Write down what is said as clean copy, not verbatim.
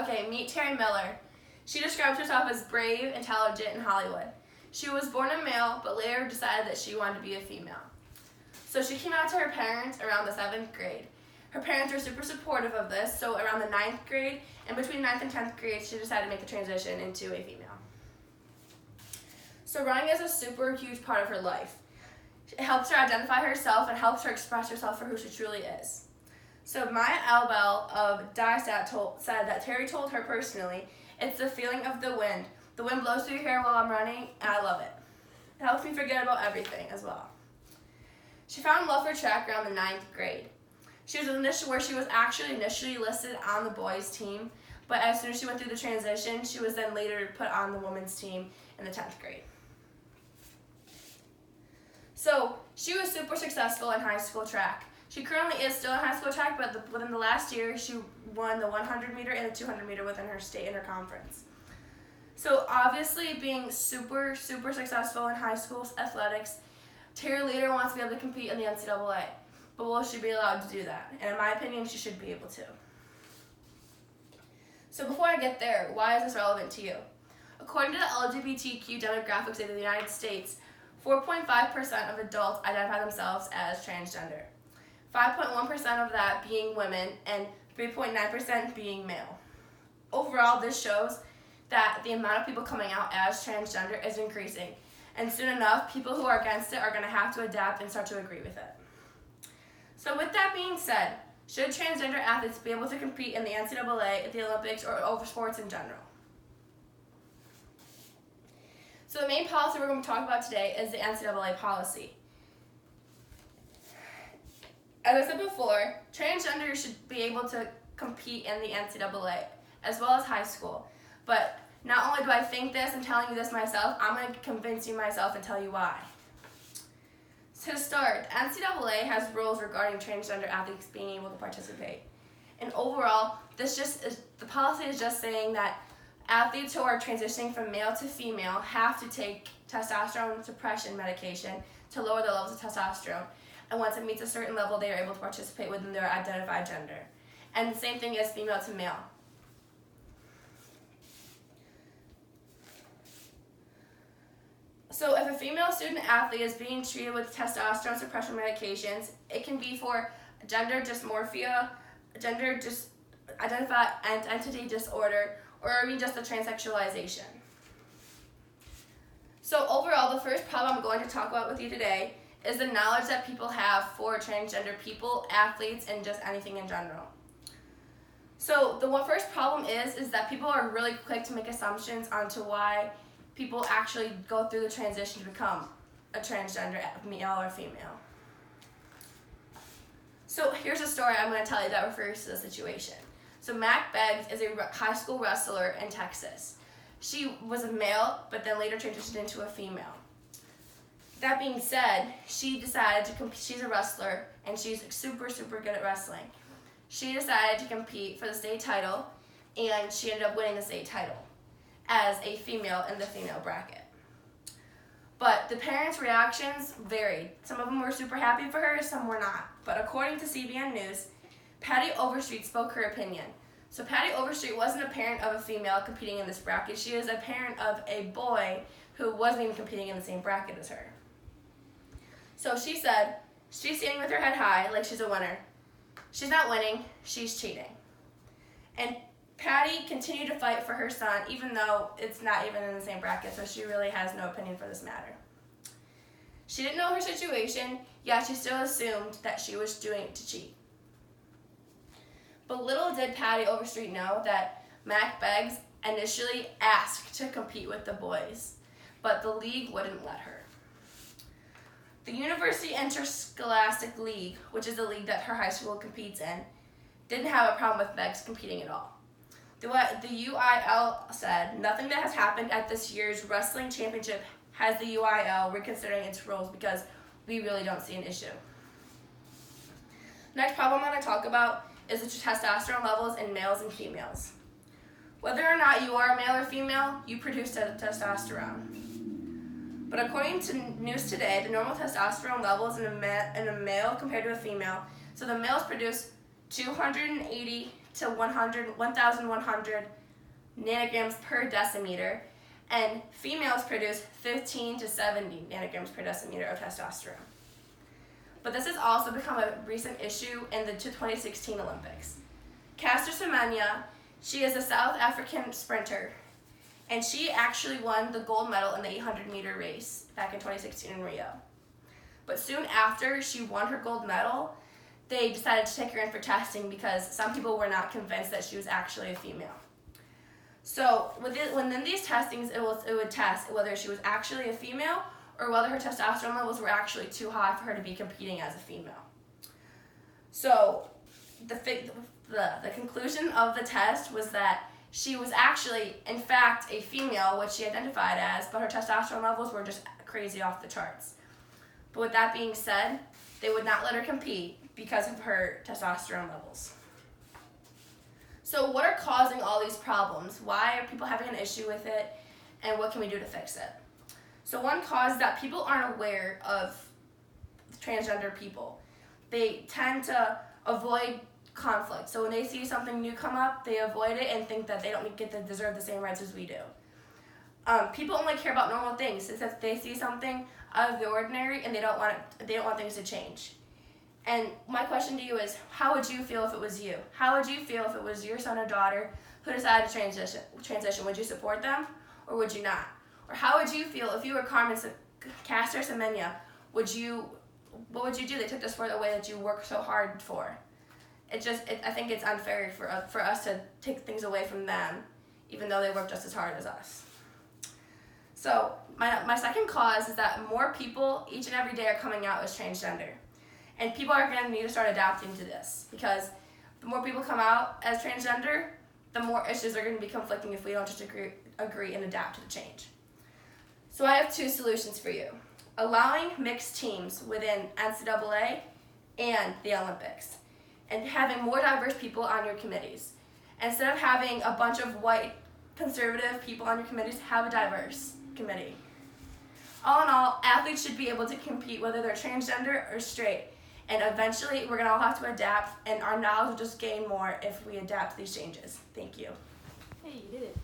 Okay, meet Terry Miller. She describes herself as brave, intelligent, and Hollywood. She was born a male, but later decided that she wanted to be a female. So she came out to her parents around the 7th grade. Her parents were super supportive of this, so around the 9th grade, and between 9th and 10th grade, she decided to make the transition into a female. So running is a super huge part of her life. It helps her identify herself and helps her express herself for who she truly is. So Maya Albel of DISAT said that Terry told her personally, "It's the feeling of the wind. The wind blows through your hair while I'm running, and I love it. It helps me forget about everything as well." She found love for track around the 9th grade. She was actually initially listed on the boys' team, but as soon as she went through the transition, she was then later put on the women's team in the 10th grade. So she was super successful in high school track. She currently is still in high school track, but within the last year, she won the 100 meter and the 200 meter within her state and her conference. So obviously being super, super successful in high school athletics, Terry later wants to be able to compete in the NCAA. But will she be allowed to do that? And in my opinion, she should be able to. So before I get there, why is this relevant to you? According to the LGBTQ demographics of the United States, 4.5% of adults identify themselves as transgender, 5.1% of that being women, and 3.9% being male. Overall, this shows that the amount of people coming out as transgender is increasing, and soon enough, people who are against it are going to have to adapt and start to agree with it. So with that being said, should transgender athletes be able to compete in the NCAA, the Olympics, or over sports in general? So the main policy we're going to talk about today is the NCAA policy. As I said before, transgender should be able to compete in the NCAA as well as high school. But not only do I think this and telling you this myself, I'm going to convince you myself and tell you why. So to start, NCAA has rules regarding transgender athletes being able to participate. And overall, the policy is just saying that athletes who are transitioning from male to female have to take testosterone suppression medication to lower the levels of testosterone. And once it meets a certain level, they are able to participate within their identified gender. And the same thing as female to male. So if a female student athlete is being treated with testosterone suppression medications, it can be for gender dysmorphia, identity disorder, or even just a transsexualization. So overall, the first problem I'm going to talk about with you today is the knowledge that people have for transgender people, athletes, and just anything in general. So the first problem is that people are really quick to make assumptions onto why people actually go through the transition to become a transgender male or female. So here's a story I'm going to tell you that refers to the situation. So Mac Beggs is a high school wrestler in Texas. She was a male, but then later transitioned into a female. That being said, she decided to compete. She's a wrestler, and she's super, super good at wrestling. She decided to compete for the state title, and she ended up winning the state title as a female in the female bracket. But the parents' reactions varied. Some of them were super happy for her, some were not. But according to CBN News, Patty Overstreet spoke her opinion. So Patty Overstreet wasn't a parent of a female competing in this bracket. She was a parent of a boy who wasn't even competing in the same bracket as her. So she said, she's standing with her head high like she's a winner. She's not winning, she's cheating. And Patty continued to fight for her son, even though it's not even in the same bracket, so she really has no opinion for this matter. She didn't know her situation, yet she still assumed that she was doing it to cheat. But little did Patty Overstreet know that Mac Beggs initially asked to compete with the boys, but the league wouldn't let her. The University Interscholastic League, which is the league that her high school competes in, didn't have a problem with Beggs competing at all. The UIL said, nothing that has happened at this year's wrestling championship has the UIL reconsidering its rules because we really don't see an issue. Next problem I'm going to talk about is the testosterone levels in males and females. Whether or not you are male or female, you produce testosterone. But according to News Today, the normal testosterone levels in a male compared to a female, so the males produce 280 to 1,100 nanograms per decimeter, and females produce 15 to 70 nanograms per decimeter of testosterone. But this has also become a recent issue in the 2016 Olympics. Caster Semenya, she is a South African sprinter, and she actually won the gold medal in the 800-meter race back in 2016 in Rio. But soon after she won her gold medal, they decided to take her in for testing because some people were not convinced that she was actually a female. So within these testings, it would test whether she was actually a female or whether her testosterone levels were actually too high for her to be competing as a female. So the conclusion of the test was that she was actually, in fact, a female, which she identified as, but her testosterone levels were just crazy off the charts. But with that being said, they would not let her compete because of her testosterone levels. So what are causing all these problems? Why are people having an issue with it? And what can we do to fix it? So one cause is that people aren't aware of transgender people. They tend to avoid conflict. So when they see something new come up, they avoid it and think that they don't deserve the same rights as we do. People only care about normal things. It's that they see something out of the ordinary and they don't want things to change. And my question to you is, how would you feel if it was you? How would you feel if it was your son or daughter who decided to transition? Would you support them or would you not? Or how would you feel if you were Caster Semenya? What would you do? They took the sport away that you worked so hard for. I think it's unfair for us to take things away from them, even though they work just as hard as us. So my second cause is that more people each and every day are coming out as transgender. And people are going to need to start adapting to this, because the more people come out as transgender, the more issues are going to be conflicting if we don't just agree and adapt to the change. So I have two solutions for you. Allowing mixed teams within NCAA and the Olympics, and having more diverse people on your committees. Instead of having a bunch of white conservative people on your committees, have a diverse committee. All in all, athletes should be able to compete whether they're transgender or straight. And eventually, we're going to all have to adapt, and our knowledge will just gain more if we adapt to these changes. Thank you. Hey, you did it.